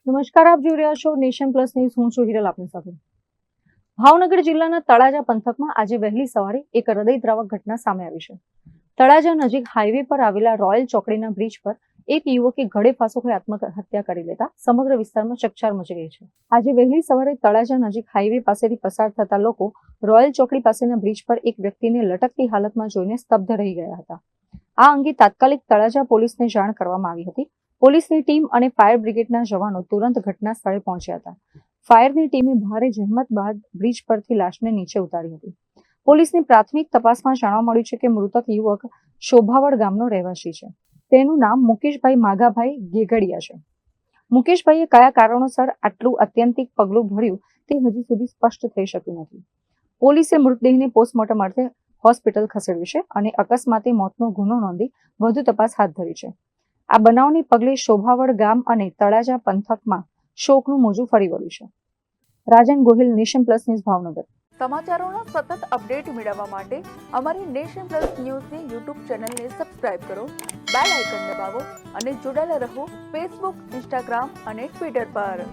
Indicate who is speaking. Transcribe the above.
Speaker 1: નમસ્કાર, આપ જોઈ રહ્યા છો નેશન પ્લસ ન્યૂઝ. હું છું હિરલ આપની સાથે. ભાવનગર જિલ્લાના તળાજા પંથકમાં આજે વહેલી સવારે એક હૃદયદ્રાવક ઘટના સામે આવી છે. તળાજા નજીક હાઈવે પર આવેલા રોયલ ચોકડીના બ્રિજ પર એક યુવકે ગળે ફાંસો ખાઈ આત્મહત્યા કરી લેતા સમગ્ર વિસ્તારમાં ચકચાર મચી ગઈ છે. આજે વહેલી સવારે તળાજા નજીક હાઈવે પાસેથી પસાર થતા લોકો રોયલ ચોકડી પાસેના બ્રિજ પર એક વ્યક્તિને લટકતી હાલતમાં જોઈને સ્તબ્ધ રહી ગયા હતા. આ અંગે તાત્કાલિક તળાજા પોલીસને જાણ કરવામાં આવી હતી. પોલીસની ટીમ અને ફાયર બ્રિગેડના જવાનો તુરંત ઘટના સ્થળે પહોંચ્યા હતા. ફાયરની ટીમે ભારે જહેમત બાદ બ્રિજ પરથી લાશને નીચે ઉતારી હતી. પોલીસની પ્રાથમિક તપાસમાં જાણવા મળ્યું છે કે મૃતક યુવક શોભાવડ ગામનો રહેવાસી છે. તેનું નામ મુકેશભાઈ માઘાભાઈ ગેગડિયા છે. મુકેશભાઈએ કયા કારણોસર આટલું અત્યંતિક પગલું ભર્યું તે હજી સુધી સ્પષ્ટ થઈ શક્યું નથી. પોલીસે મૃતદેહને પોસ્ટમોર્ટમ અર્થે હોસ્પિટલ ખસેડ્યું છે અને અકસ્માતે મોતનો ગુનો નોંધી વધુ તપાસ હાથ ધરી છે. આ બનાવને પગલે શોભાવડ ગામ અને તળાજા પંથકમાં શોકનું મોજું ફરી વળ્યું છે. Rajan Gohil, nation plus news, Bhavnagar.
Speaker 2: સમાચારોનો સતત અપડેટ મેળવવા માટે અમારી નેશન પ્લસ ન્યૂઝની યુટ્યુબ ચેનલને સબસ્ક્રાઇબ કરો, બેલ આઇકન દબાવો અને જોડાયેલા રહો ફેસબુક, ઇન્સ્ટાગ્રામ અને ટ્વિટર પર.